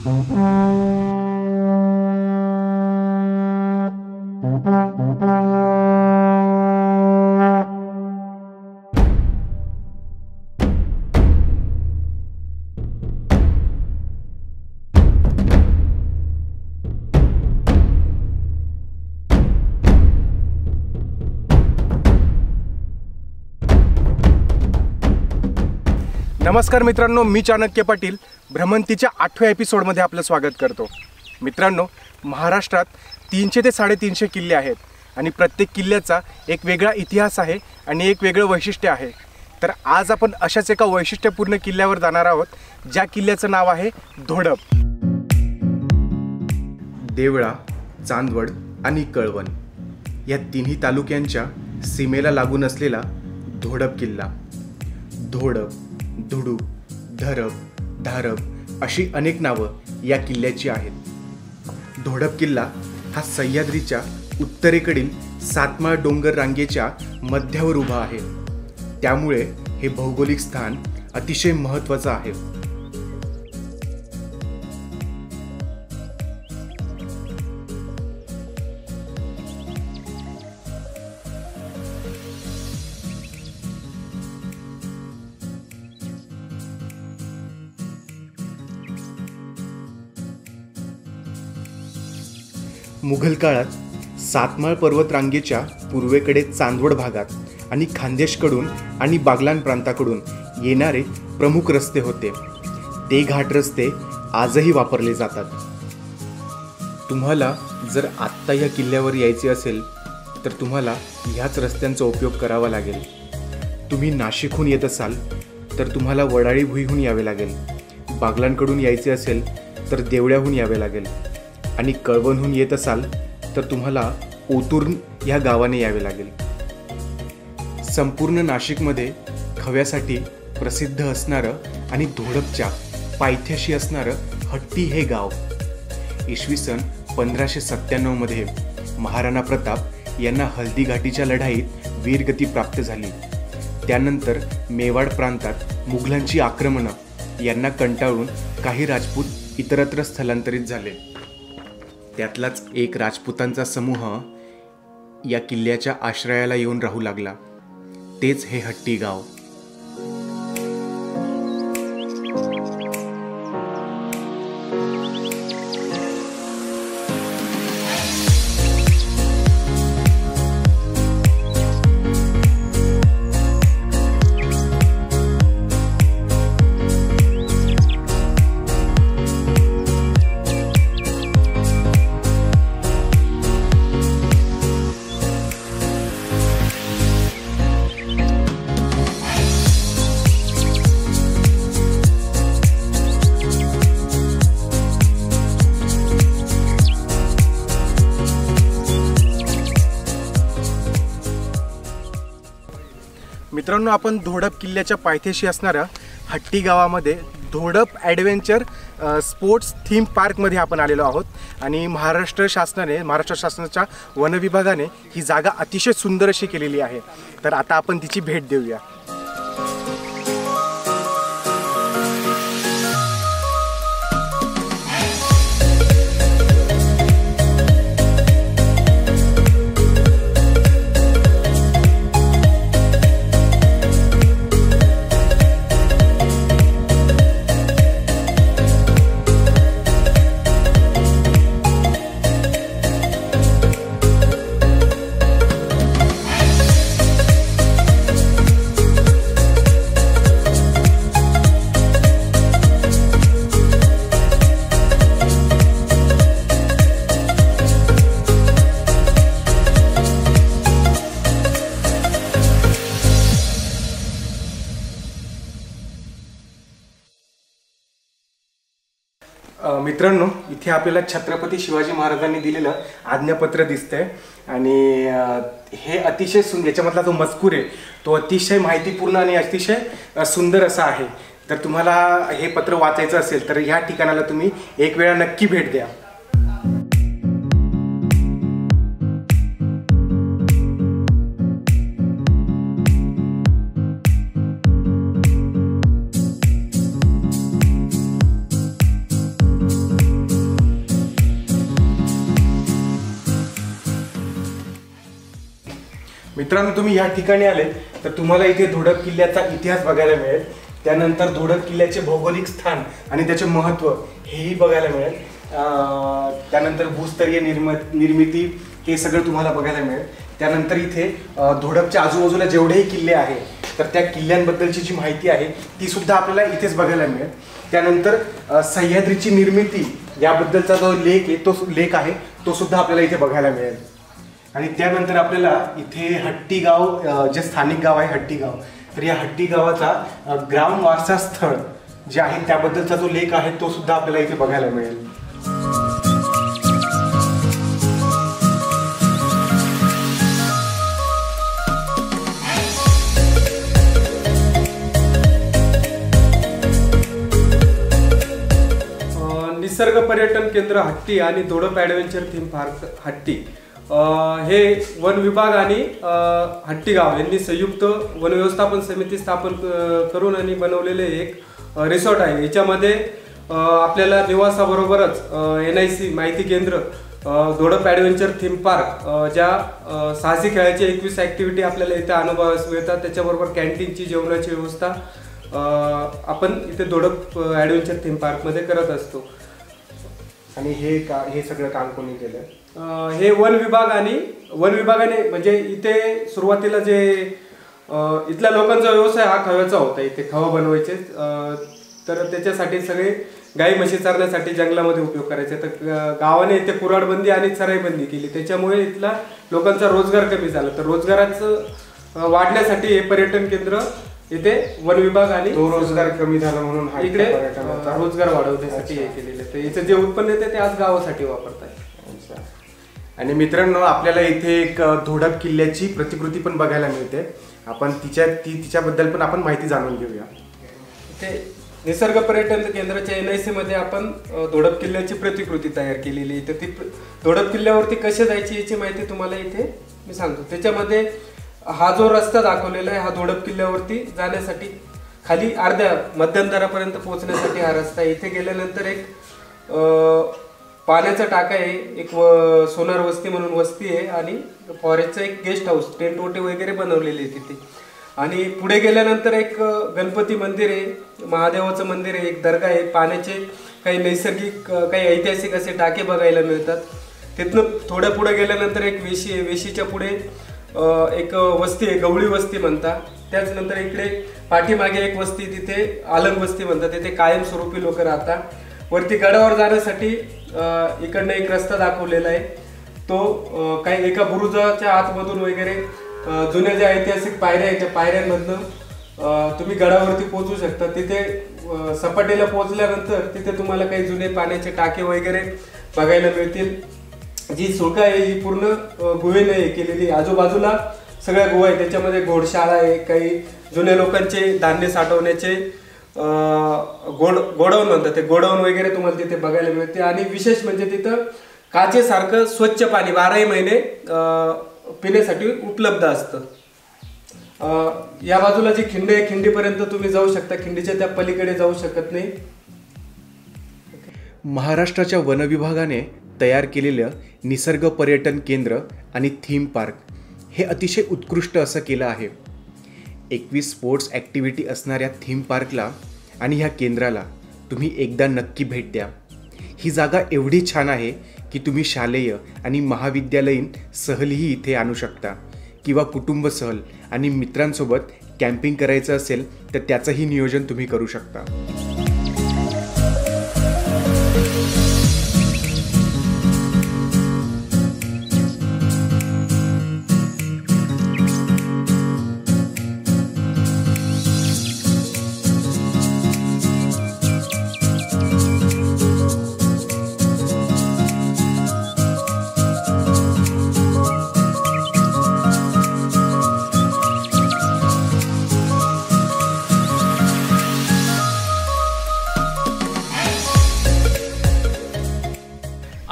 नमस्कार मित्रांनो, मी चाणक्य पाटील भ्रमंतीच्या 8व्या एपिसोडमध्ये आपलं स्वागत करतो। मित्रांनो, महाराष्ट्रात 300 ते 350 किल्ले आहेत आणि प्रत्येक किल्ल्याचा एक वेगळा इतिहास आहे आणि एक वेगळं वैशिष्ट्य आहे। तर आज आपण अशाच एका वैशिष्ट्यपूर्ण किल्ल्यावर जाणार आहोत, ज्या किल्ल्याचं नाव आहे धोडप। देवळा, चांदवड आणि कळवण या तिन्ही तालुक्यांच्या सीमेला लागून असलेला धोडप किल्ला। धोडप, धुडूप, धरब, धारब अशी अनेक नावं या किल्ल्याची आहेत। धोडप किल्ला हा सह्याद्रीच्या उत्तरेकडील सातमाळ डोंगर रांगेच्या मध्यावर उभा आहे, त्यामुळे हे भौगोलिक स्थान अतिशय महत्त्वाचं आहे। मुघल काळात सातमाळ पर्वत रांगेच्या पूर्वेकडे चांदवड भागात आणि खानदेशकडून आणि बागलान प्रांताकडून येणारे प्रमुख रस्ते होते। ते घाट रस्ते आजही वापरले जातात। तुम्हाला जर आत्ता या किल्ल्यावर यायचे असेल तर तुम्हाला ह्याच रस्त्यांचा उपयोग करावा लागेल। तुम्ही नाशिकहून येत असाल तर तुम्हाला वडाळी भुईहून यावे लागेल। बागलांकडून यायचे असेल तर देवळ्याहून यावे लागेल आणि कळवणहून येत असाल तर तुम्हाला ओतूर या गावाने यावे लागेल। संपूर्ण नाशिकमध्ये खव्यासाठी प्रसिद्ध असणारं आणि धोडपच्या पायथ्याशी असणारं हट्टी हे गाव इसवी सन 1597 मध्ये महाराणा प्रताप यांना हल्दीघाटीच्या लढाईत वीरगती प्राप्त झाली। त्यानंतर मेवाड प्रांतात मुघलांची आक्रमणं यांना कंटाळून काही राजपूत इतरत्र स्थलांतरित झाले। त्यातलाच एक राजपुतांचा समूह या किल्ल्याच्या आश्रयाला येऊन राहू लागला। तेच हे हट्टी गाव। मित्रांनो, आपण धोडप किल्ल्याच्या पायथ्याशी असणाऱ्या हट्टी गावामध्ये धोडप ॲडव्हेंचर स्पोर्ट्स थीम पार्कमध्ये आपण आलेलो आहोत आणि महाराष्ट्र शासनाच्या वन विभागाने ही जागा अतिशय सुंदर अशी केलेली आहे। तर आता आपण तिची भेट देऊया। मित्रांनो, इथे आपल्याला छत्रपती शिवाजी महाराजांनी दिलेलं आज्ञापत्र दिसतंय आणि हे अतिशय सुंदर, याच्यामधला जो मजकूर आहे तो अतिशय माहितीपूर्ण आणि अतिशय सुंदर असा आहे। तर तुम्हाला हे पत्र वाचायचं असेल तर ह्या ठिकाणाला तुम्ही एक वेळा नक्की भेट द्या। मित्रांनो, तुम्ही या ठिकाणी आले तर तुम्हाला इथे धोडप किल्ल्याचा इतिहास बघायला मिळेल, त्यानंतर धोडप किल्ल्याचे भौगोलिक स्थान आणि त्याचे महत्त्व हेही बघायला मिळेल, त्यानंतर भूस्तरीय निर्मिती हे सगळं तुम्हाला बघायला मिळेल. त्यानंतर इथे धोडपच्या आजूबाजूला जेवढेही किल्ले आहे तर त्या किल्ल्यांबद्दलची जी माहिती आहे ती सुद्धा आपल्याला इथेच बघायला मिळेल. त्यानंतर सह्याद्रीची निर्मिती याबद्दलचा जो लेख आहे तो सुद्धा आपल्याला इथे बघायला मिळेल. आणि त्यानंतर आपल्याला इथे हट्टी गाव, जे स्थानिक गाव आहे हट्टी गाव, तर या हट्टी गावाचा ग्राम वारसा स्थळ जे आहे त्याबद्दलचा जो लेख आहे तो सुद्धा आपल्याला इथे बघायला मिळेल. निसर्ग पर्यटन केंद्र हट्टी आणि धोडप ॲडव्हेंचर थीम पार्क हट्टी हे वन विभाग आणि हट्टी गाव यांनी संयुक्त वन व्यवस्थापन समिती स्थापन करून आणि बनवलेले एक रिसॉर्ट आहे. याच्यामध्ये आपल्याला निवासाबरोबरच NIC माहिती केंद्र, धोडप ॲडव्हेंचर थीम पार्क, ज्या साहसी खेळाची 21 ॲक्टिव्हिटी आपल्याला इथे अनुभवास मिळतात, त्याच्याबरोबर कॅन्टीनची जेवणाची व्यवस्था आपण इथे धोडप ॲडव्हेंचर थीम पार्कमध्ये करत असतो. आणि हे सगळं काम कोणी केलं? हे वन विभागाने म्हणजे इथे सुरुवातीला जे इथल्या लोकांचा व्यवसाय हा खव्याचा होता. इथे खवा बनवायचे, तर त्याच्यासाठी सगळे गाई म्हशी चारण्यासाठी जंगलामध्ये उपयोग करायचे. तर गावाने इथे कुऱ्हाडबंदी आणि चराईबंदी केली, त्याच्यामुळे इथला लोकांचा रोजगार कमी झाला. तर रोजगाराचं वाढण्यासाठी हे पर्यटन केंद्र इथे वन विभाग आणि तो रोजगार कमी झाला म्हणून इकडे रोजगार वाढवण्यासाठी हे केलेलं आहे. तर याचं जे उत्पन्न येते ते आज गावासाठी वापरतात. आणि मित्रांनो, आपल्याला इथे एक धोडप किल्ल्याची प्रतिकृती पण बघायला मिळते. आपण तिच्याबद्दल पण आपण माहिती जाणून घेऊया. ते निसर्ग पर्यटन केंद्राच्या NIC मध्ये आपण धोडप किल्ल्याची प्रतिकृती तयार केलेली. तर ती धोडप किल्ल्यावरती कसे जायची याची माहिती तुम्हाला इथे मी सांगतो. त्याच्यामध्ये हा जो रस्ता दाखवलेला आहे हा धोडप किल्ल्यावरती जाण्यासाठी, खाली अर्ध्या मध्यंतरापर्यंत पोहोचण्यासाठी हा रस्ता. इथे गेल्यानंतर एक पाण्याचा टाका आहे, एक सोनार वस्ती म्हणून वस्ती आहे, आणि फॉरेस्टचं एक गेस्ट हाऊस, टेंट ओटे वगैरे बनवलेले आहे तिथे. आणि पुढे गेल्यानंतर एक गणपती मंदिर आहे, महादेवाचं मंदिर आहे, एक दर्गा आहे, पाण्याचे काही नैसर्गिक काही ऐतिहासिक असे टाके बघायला मिळतात. तिथनं थोड्या पुढे गेल्यानंतर एक वेशी आहे, वेशीच्या पुढे एक वस्ती आहे, गवळी वस्ती म्हणतात. त्याचनंतर इकडे पाठीमागे एक वस्ती, तिथे आलंग वस्ती म्हणतात, तिथे कायमस्वरूपी लोक राहतात. वरती गडावर जाण्यासाठी इकडनं एक रस्ता दाखवलेला आहे, तो काही एका बुरुजाच्या आतमधून वगैरे जुन्या ज्या ऐतिहासिक पायऱ्या आहेत त्या पायऱ्यांमधनं तुम्ही गडावरती पोहोचू शकता. तिथे सपाटीला पोहोचल्यानंतर तिथे तुम्हाला काही जुने पाण्याचे टाके वगैरे बघायला मिळतील. जी सुळका आहे ही पूर्ण गुहेने केलेली, आजूबाजूला सगळ्या गुहा आहे, त्याच्यामध्ये घोडशाळा आहे, काही जुन्या लोकांचे धान्य साठवण्याचे गोडाऊन म्हणतात, ते गोडाऊन वगैरे तुम्हाला तिथे बघायला मिळते. आणि विशेष म्हणजे तिथं काचेसारखं स्वच्छ पाणी 12 महिने पिण्यासाठी उपलब्ध असतं. या बाजूला जी खिंडी आहे, खिंडीपर्यंत तुम्ही जाऊ शकता, खिंडीच्या त्या पलीकडे जाऊ शकत नाही. महाराष्ट्राच्या वन विभागाने तयार केलेलं निसर्ग पर्यटन केंद्र आणि थीम पार्क हे अतिशय उत्कृष्ट असं केलं आहे. 21 स्पोर्ट्स ॲक्टिव्हिटी असणाऱ्या थीम पार्कला आणि ह्या केंद्राला तुम्ही एकदा नक्की भेट द्या. ही जागा एवढी छान आहे की तुम्ही शालेय आणि महाविद्यालयीन सहलही इथे आणू शकता, किंवा कुटुंब सहल आणि मित्रांसोबत कॅम्पिंग करायचं असेल तर त्याचंही नियोजन तुम्ही करू शकता.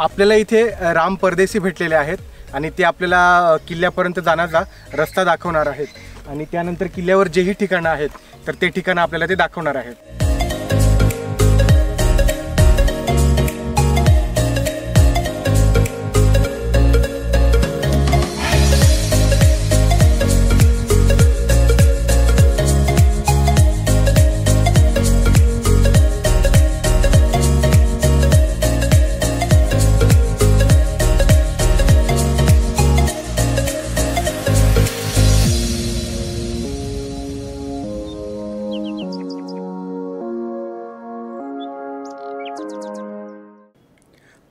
आपल्याला इथे राम परदेशी भेटलेले आहेत आणि ते आपल्याला किल्ल्यापर्यंत जाण्याचा रस्ता दाखवणार आहेत. आणि त्यानंतर किल्ल्यावर जेही ठिकाणं आहेत तर ते ठिकाणं आपल्याला ते दाखवणार आहेत.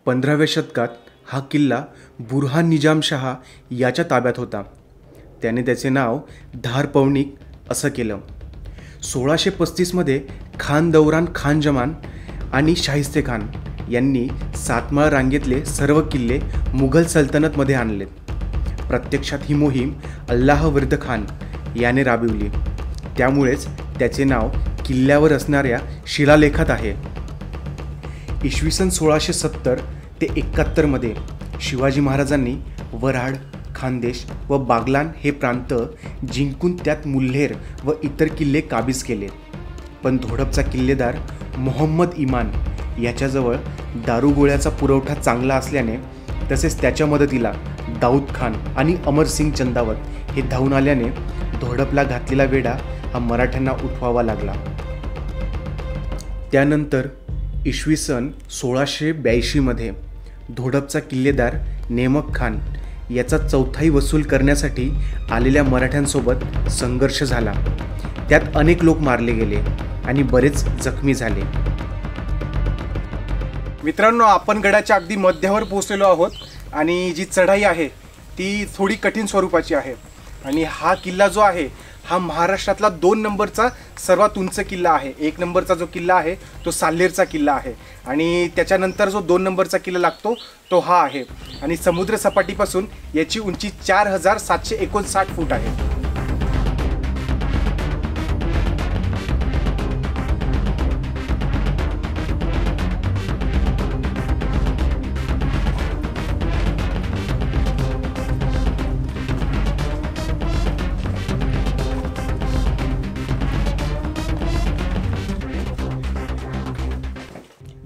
15व्या शतकात हा किल्ला बुरहान निजामशहा याच्या ताब्यात होता. त्याने त्याचे नाव धार पवनिक असं केलं. 1635मध्ये खान दौरान खान जमान आणि शाहिस्ते खान यांनी सातमाळ रांगेतले सर्व किल्ले मुघल सल्तनतमध्ये आणले. प्रत्यक्षात ही मोहीम अल्लाहवर्द खान याने राबविली. त्यामुळेच त्याचे नाव किल्ल्यावर असणाऱ्या शिलालेखात आहे. इसवी सन 1670 ते 71मध्ये शिवाजी महाराजांनी वऱ्हाड, खानदेश व बागलान हे प्रांत जिंकून त्यात मुल्हेर व इतर किल्ले काबीज केले. पण धोडपचा किल्लेदार मोहम्मद इमान याच्याजवळ दारुगोळ्याचा पुरवठा चांगला असल्याने तसेच त्याच्या मदतीला दाऊद खान आणि अमरसिंग चंदावत हे धावून आल्याने धोडपला घातलेला वेढा हा मराठ्यांना उठवावा लागला. त्यानंतर इसवी सन 1682मध्ये धोडपचा किल्लेदार नेमक खान याचा चौथाई वसूल करण्यासाठी आलेल्या मराठ्यांसोबत संघर्ष झाला. त्यात अनेक लोक मारले गेले आणि बरेच जखमी झाले. मित्रांनो, आपण गडाच्या अगदी मध्यावर पोहोचलेलो आहोत आणि जी चढाई आहे ती थोडी कठीण स्वरूपाची आहे. आणि हा किल्ला जो आहे हा महाराष्ट्रातला 2 नंबरचा सर्वात उंच किल्ला आहे. 1 नंबरचा जो किल्ला आहे तो साल्हेरचा किल्ला आहे आणि त्याच्यानंतर जो 2 नंबरचा किल्ला लागतो तो हा आहे. आणि समुद्र सपाटीपासून याची उंची 4759 फूट आहे.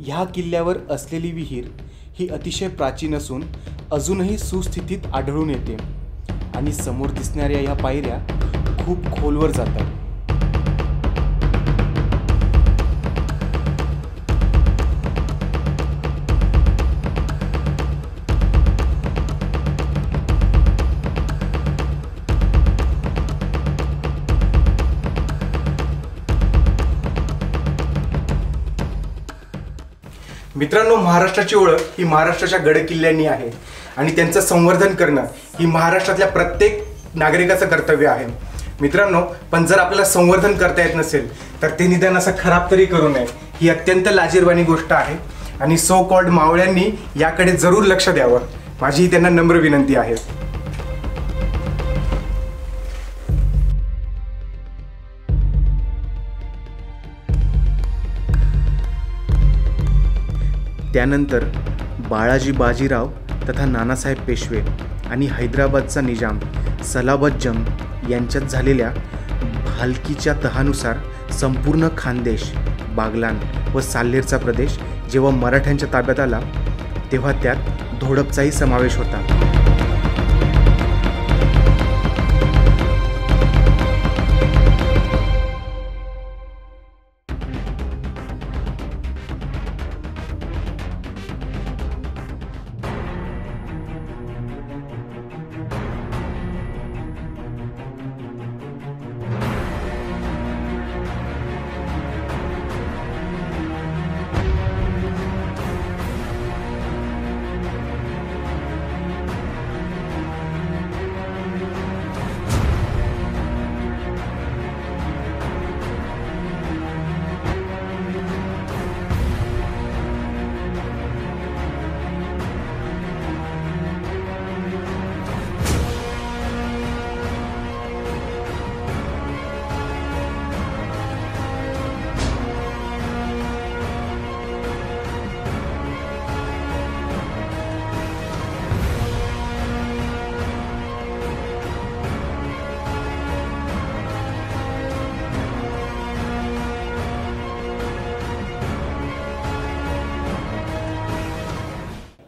ह्या किल्ल्यावर असलेली विहीर ही अतिशय प्राचीन असून अजूनही सुस्थितीत आढळून येते आणि समोर दिसणाऱ्या ह्या पायऱ्या खूप खोलवर जातात. मित्रांनो, महाराष्ट्राची ओळख ही महाराष्ट्राच्या गडकिल्ल्यांनी आहे आणि त्यांचं संवर्धन करणं ही महाराष्ट्रातल्या प्रत्येक नागरिकाचं कर्तव्य आहे. मित्रांनो, पण जर आपल्याला संवर्धन करता येत नसेल तर ते निदान असं खराब तरी करू नये. ही अत्यंत लाजिरवाणी गोष्ट आहे आणि सो कॉल्ड मावळ्यांनी याकडे जरूर लक्ष द्यावं, माझी ही त्यांना नम्र विनंती आहे. त्यानंतर बाळाजी बाजीराव तथा नानासाहेब पेशवे आणि हैदराबादचा निजाम सलाबत जंग यांच्यात झालेल्या भालकीच्या तहानुसार संपूर्ण खानदेश, बागलान व साल्हेरचा प्रदेश जेव्हा मराठ्यांच्या ताब्यात आला तेव्हा त्यात धोडपचाही समावेश होता.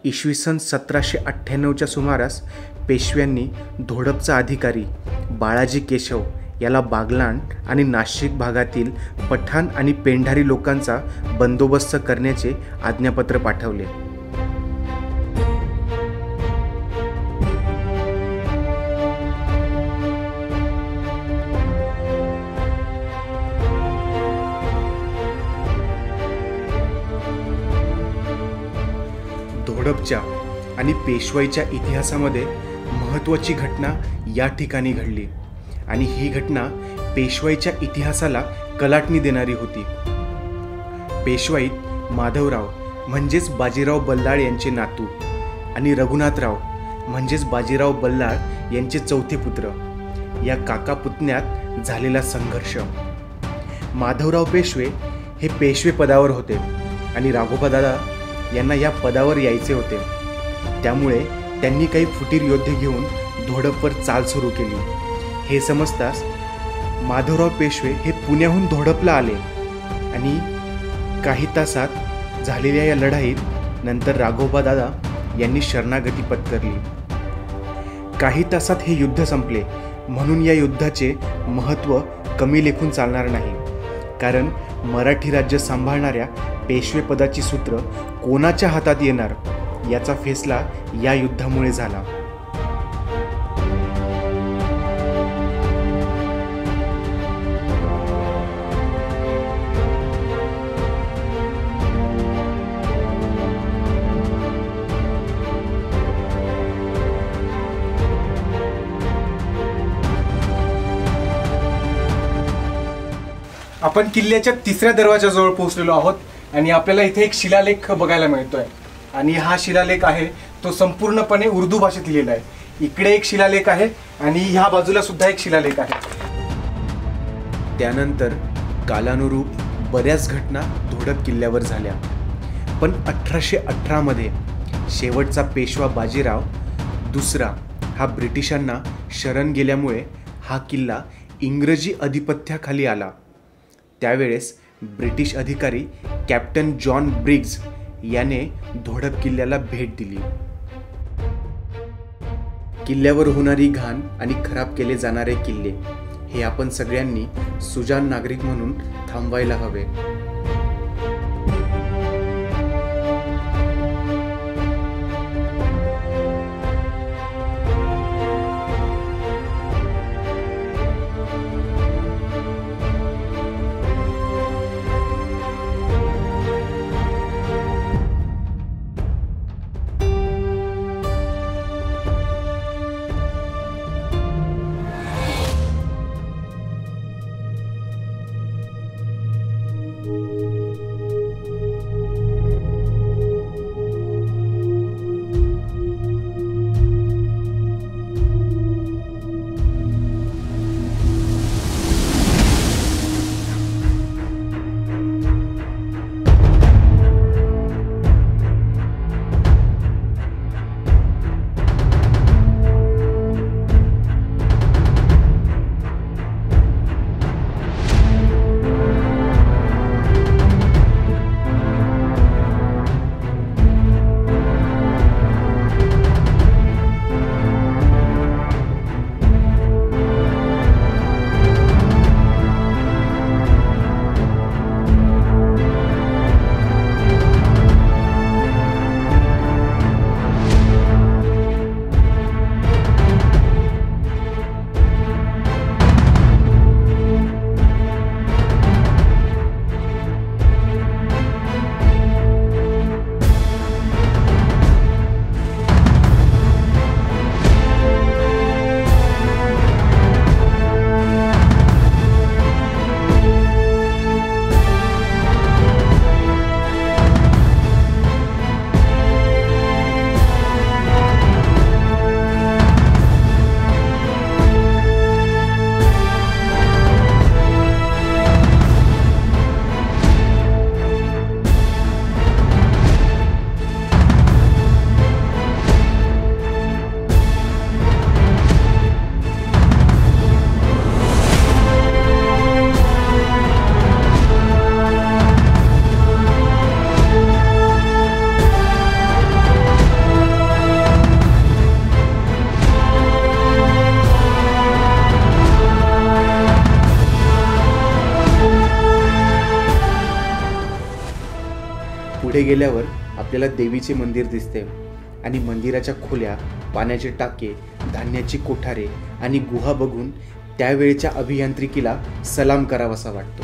इसवी सन 1798च्या सुमारास पेशव्यांनी धोडपचा अधिकारी बाळाजी केशव याला बागलाण आणि नाशिक भागातील पठाण आणि पेंढारी लोकांचा बंदोबस्त करण्याचे आज्ञापत्र पाठवले. धोडपच्या आणि पेशवाईच्या इतिहासामध्ये महत्त्वाची घटना या ठिकाणी घडली आणि ही घटना पेशवाईच्या इतिहासाला कलाटणी देणारी होती. पेशवाईत माधवराव म्हणजेच बाजीराव बल्लाळ यांचे नातू आणि रघुनाथराव म्हणजेच बाजीराव बल्लाळ यांचे चौथे पुत्र या काका पुतण्यात झालेला संघर्ष. माधवराव पेशवे हे पेशवे पदावर होते आणि राघोबादादा यांना या पदावर यायचे होते. त्यामुळे त्यांनी काही फुटीर योद्धे घेऊन धोडपवर चाल सुरू केली. हे समजताच माधवराव पेशवे हे पुण्याहून धोडपला आले आणि काही तासात झालेल्या या लढाईत नंतर राघोबादादा यांनी शरणागती पत्करली. काही तासात हे युद्ध संपले, म्हणून या युद्धाचे महत्त्व कमी लेखून चालणार नाही. कारण मराठी राज्य सांभाळणाऱ्या पेशवेपदाची सूत्र कोणाच्या हातात येणार याचा फैसला या युद्धामुळे झाला. आपण किल्ल्याच्या तिसऱ्या दरवाजाजवळ पोहोचलेलो आहोत आणि आपल्याला इथे एक शिलालेख बघायला मिळतोय आणि हा शिलालेख आहे तो संपूर्णपणे उर्दू भाषेत लिहिलेला आहे. इकडे एक शिलालेख आहे आणि ह्या बाजूला सुद्धा एक शिलालेख आहे. त्यानंतर कालानुरूप बऱ्याच घटना धोडप किल्ल्यावर झाल्या, पण 1818 मध्ये शेवटचा पेशवा बाजीराव दुसरा हा ब्रिटिशांना शरण गेल्यामुळे हा किल्ला इंग्रजी अधिपत्याखाली आला. त्यावेळेस ब्रिटिश अधिकारी कॅप्टन जॉन ब्रिग्ज याने धोडप किल्ल्याला भेट दिली. किल्ल्यावर होणारी घाण आणि खराब केले जाणारे किल्ले हे आपण सगळ्यांनी सुजाण नागरिक म्हणून थांबवायला हवे. पुढे गेल्यावर आपल्याला देवीचे मंदिर दिसते आणि मंदिराच्या खोल्या, पाण्याचे टाके, धान्याची कोठारे आणि गुहा बघून त्यावेळच्या अभियांत्रिकीला सलाम करावासा वाटतो.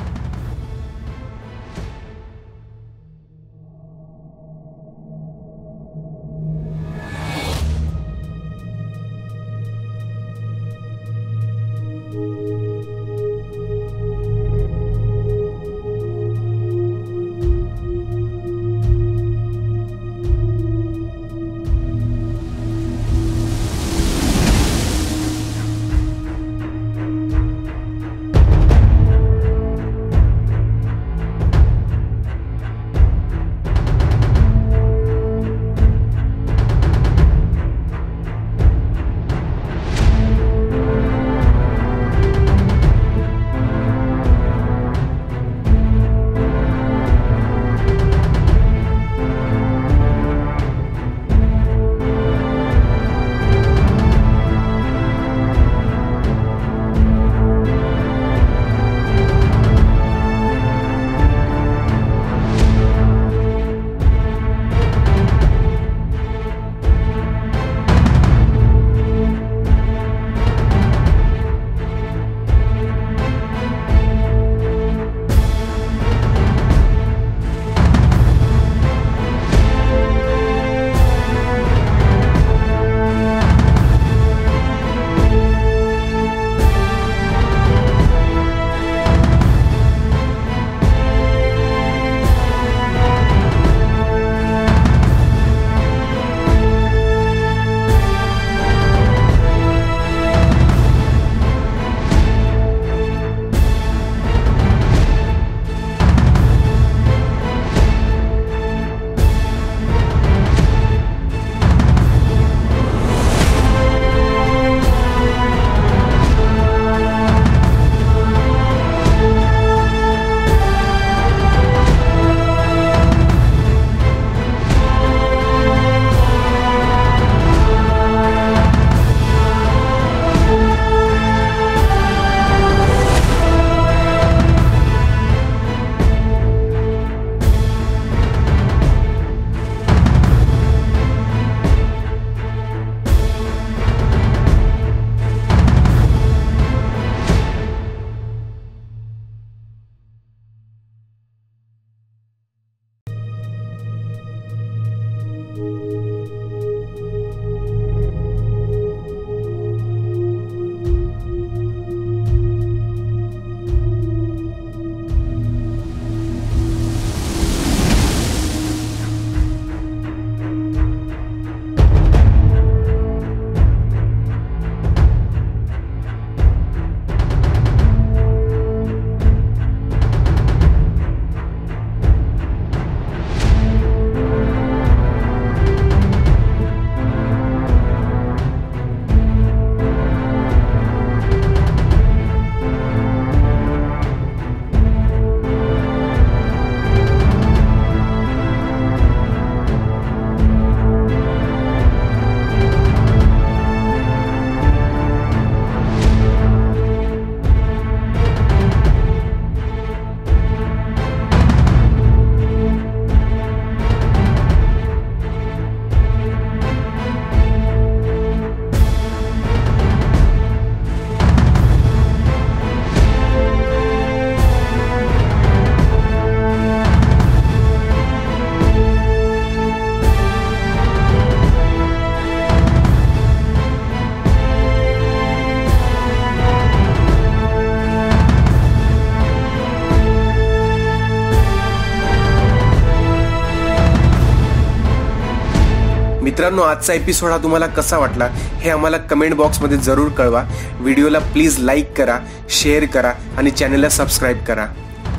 मित्रांनो, आजचा एपिसोड हा तुम्हाला कसा वाटला हे आम्हाला कमेंट बॉक्समध्ये जरूर कळवा. व्हिडिओला प्लीज लाईक करा, शेअर करा आणि चॅनलला सबस्क्राईब करा.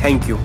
थँक्यू.